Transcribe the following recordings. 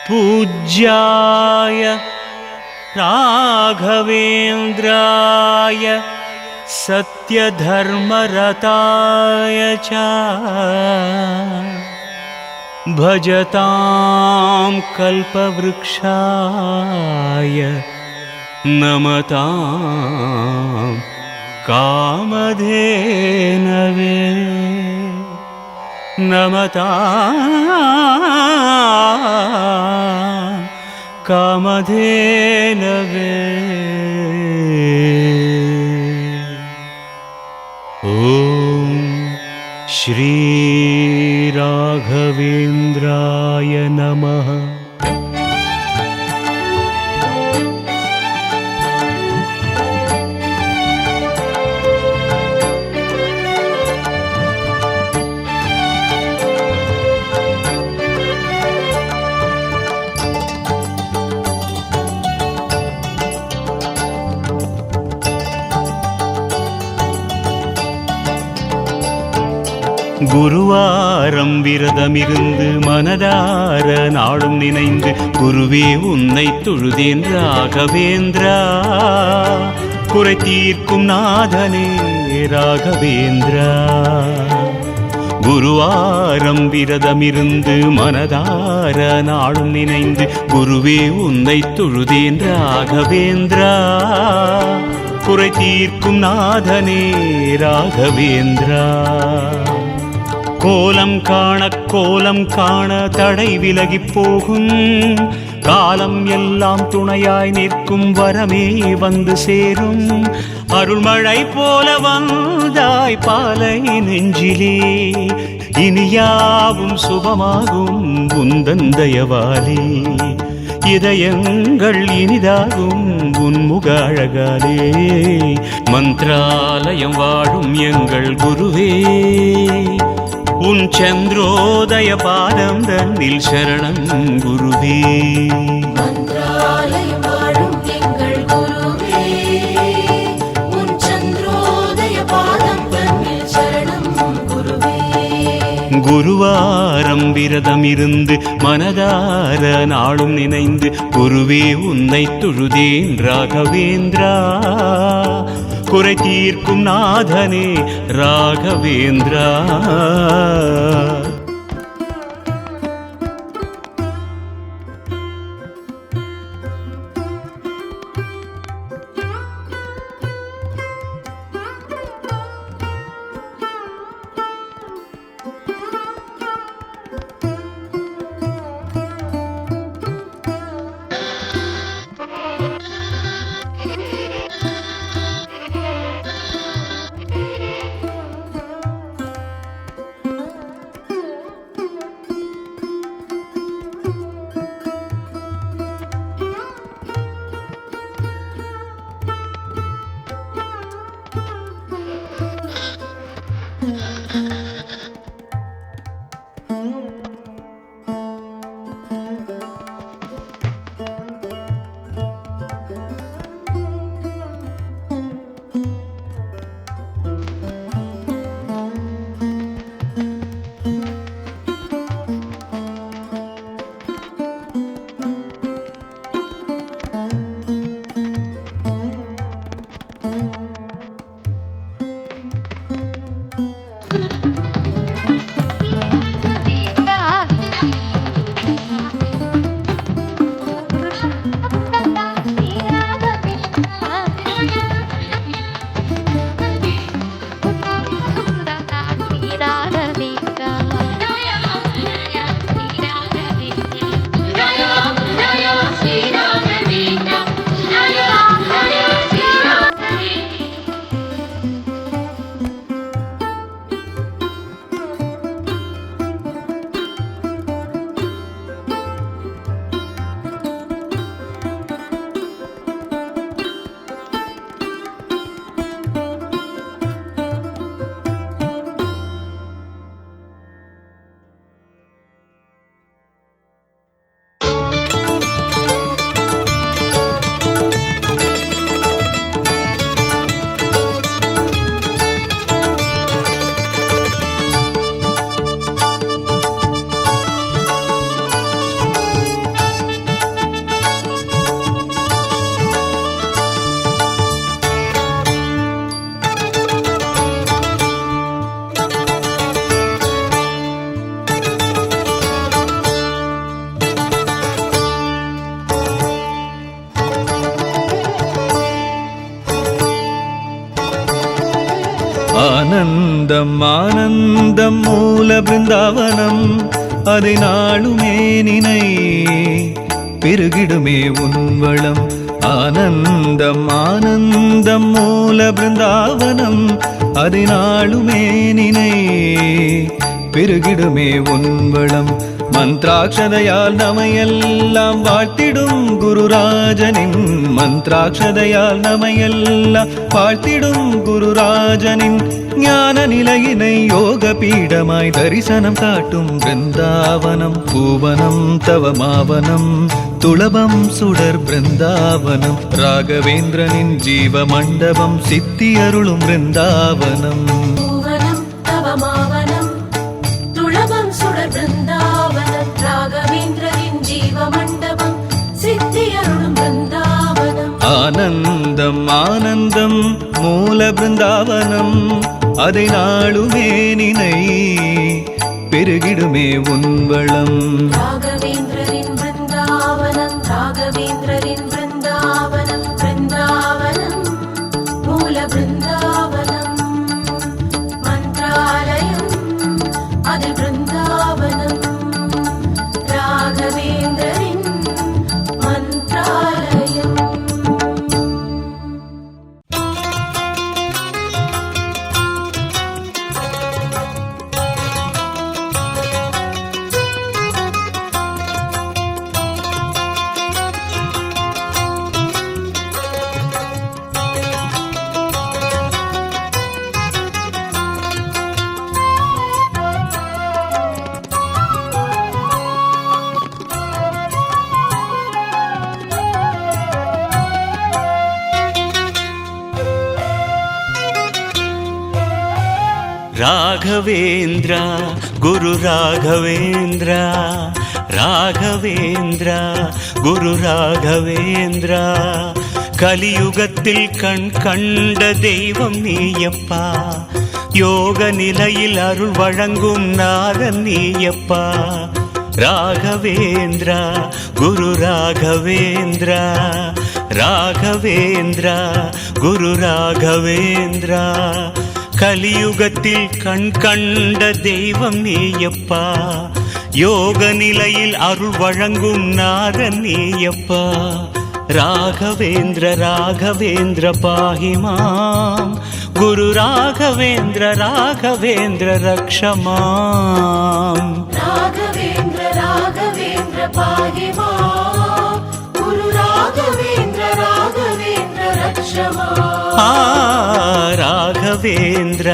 पूज्याय राघवेन्द्राय सत्यधर्मरताय च भजतां कल्पवृक्षाय नमतां कामधेनवे नमतां कामधेनवे। ॐ श्री राघवेन्द्राय नमः। குருவாரம் விரதமிருந்து மனதார நாளும் நினைந்து குருவே உன்னை தொழுதேன் ராகவேந்திரா, குறை தீர்க்கும் நாதனே ராகவேந்திரா. குருவாரம் விரதமிருந்து மனதார நாளும் நினைந்து குருவே உன்னை தொழுதேன் ராகவேந்திரா, குறை தீர்க்கும் நாதனே ராகவேந்திரா. கோலம் காண தடை விலகிப் போகும், காலம் எல்லாம் துணையாய் நிற்கும் வரமே வந்து சேரும். அருள்மழை போல வந்தாய் பாலை நெஞ்சிலே, இனியாவும் சுபமாகும் உந்தன் தயவாலே. இதயங்கள் இனிதாகும் உன்முக அழகாலே, மந்திராலயம் வாழும் எங்கள் குருவே, உன் சந்திரோதய பாதம் தன்னில் சரணம் குருவே. மந்திராலயம் வாழும் எங்கள் குருவே, உன் சந்திரோதய பாதம் தன்னில் சரணம் குருவே. குருவாரம் விரதம் இருந்து மனதார நாளும் நினைந்து குருவே உன்னை தொழுதேன் ராகவேந்திரா, குறை தீர்க்கும் நாதனே ராகவேந்திரா. ஆனந்தம் ஆனந்தம் மூல பிருந்தாவனம் அதை நாளுமே நினை பெருகிடுமே உன்வளம். ஆனந்தம் ஆனந்தம் மூல பிருந்தாவனம் அதை நாளுமே நினை பெருகிடுமே உன்வளம். மந்த்ராட்சதையால் நமையெல்லாம் வாழ்த்திடும் குருராஜனின், மந்த்ராட்சதையால் நமையெல்லாம் வாழ்த்திடும் குருராஜனின் ஞான நிலையினை யோக பீடமாய் தரிசனம் காட்டும் பிருந்தாவனம். பூவனம் தவமாவனம் துளபம் சுடர் பிருந்தாவனம், ராகவேந்திரனின் ஜீவ மண்டபம் சித்தி அருளும் பிருந்தாவனம். பூவனம் தவமாவனம் துளபம் சுடர் பிருந்தாவனம், ராகவேந்திரனின் ஜீவ மண்டபம் சித்தி அருளும் பிருந்தாவனம். ஆனந்தம் ஆனந்தம் மூல பிருந்தாவனம் அதை நாளுமே நினை பெருகிடுமே உன்வளம். ராகவேந்திரனின் பிருந்தாவனம், ராகவேந்திரனின் பிருந்தாவனம், பிருந்தாவனம் மூல பிருந்தாவனம், மந்திராலயம் அதில் பிருந்தாவனம், ராகவேந்திரனின் மந்திராலயம். ರಾಘವೇಂದ್ರ ಗುರು ರಾಘವೇಂದ್ರ, ராகவேந்திர குரு ராகவேந்திர, கலியுகத்தில் கண் கண்ட தெய்வம் நீயப்பா, யோக நிலையில் அருள் வழங்கும் நாதன் நீயப்பா. ராகவேந்திர குரு ராகவேந்திர, ராகவேந்திர குரு ராகவேந்திர, கலியுகத்தில் கண் கண்ட தெய்வம் நீயப்பா, யோக நிலையில் அருள் வழங்கும் நாதன் நீயப்பா. ராகவேந்திர ராகவேந்திர பாஹிமாம், குரு ராகவேந்திர ராகவேந்திர ரக்ஷமாம். ராகவேந்திர ராகவேந்திர பாஹிமாம், குரு ராகவேந்திர ராகவேந்திர ரக்ஷமாம். ராகவேந்திர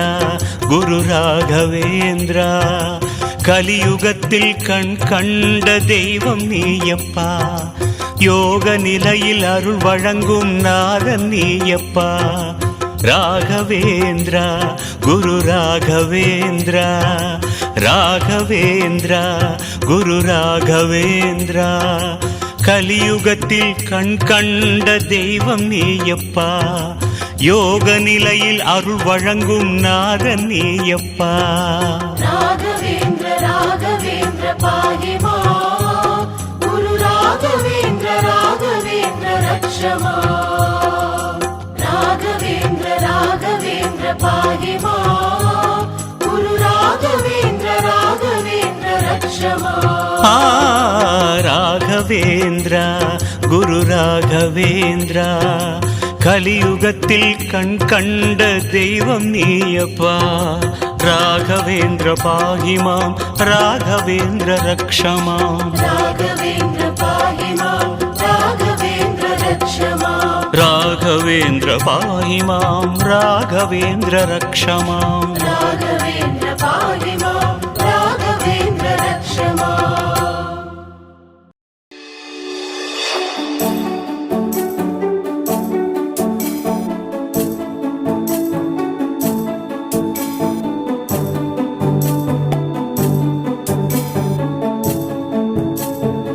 குரு ராகவேந்திர, கலியுகத்தில் கண் கண்ட தெய்வம் நீயப்பா, யோக நிலையில் அருள் வழங்கும் நாதன் நீயப்பா. ராகவேந்திர குரு ராகவேந்திர, ராகவேந்திர குரு ராகவேந்திர, கலியுகத்தில் கண் கண்ட தெய்வம் நீயப்பா, யோக நிலையில் அருள் வழங்கும் நாதன் நீயப்பா. ராகவேந்திர ராகவேந்திர பாஹிமாம், குரு ராகவேந்திர ராகவேந்திர ரக்ஷமாம். ராகவேந்திர ராகவேந்திர பாஹிமாம், குரு ராகவேந்திர ராகவேந்திர ரக்ஷமாம். ராகவேந்திர குரு ராகவேந்திர, கலியுகத்தில் கண் கண்ட தெய்வம் நீயப்பா. ராகவேந்திர பாஹிமாம், ராகவேந்திர ரக்ஷமாம். ராகவேந்திர பாஹிமாம், ராகவேந்திர ரக்ஷமாம். ராகவேந்திர பாஹிமாம், ராகவேந்திர ரக்ஷமாம். ராகவேந்திர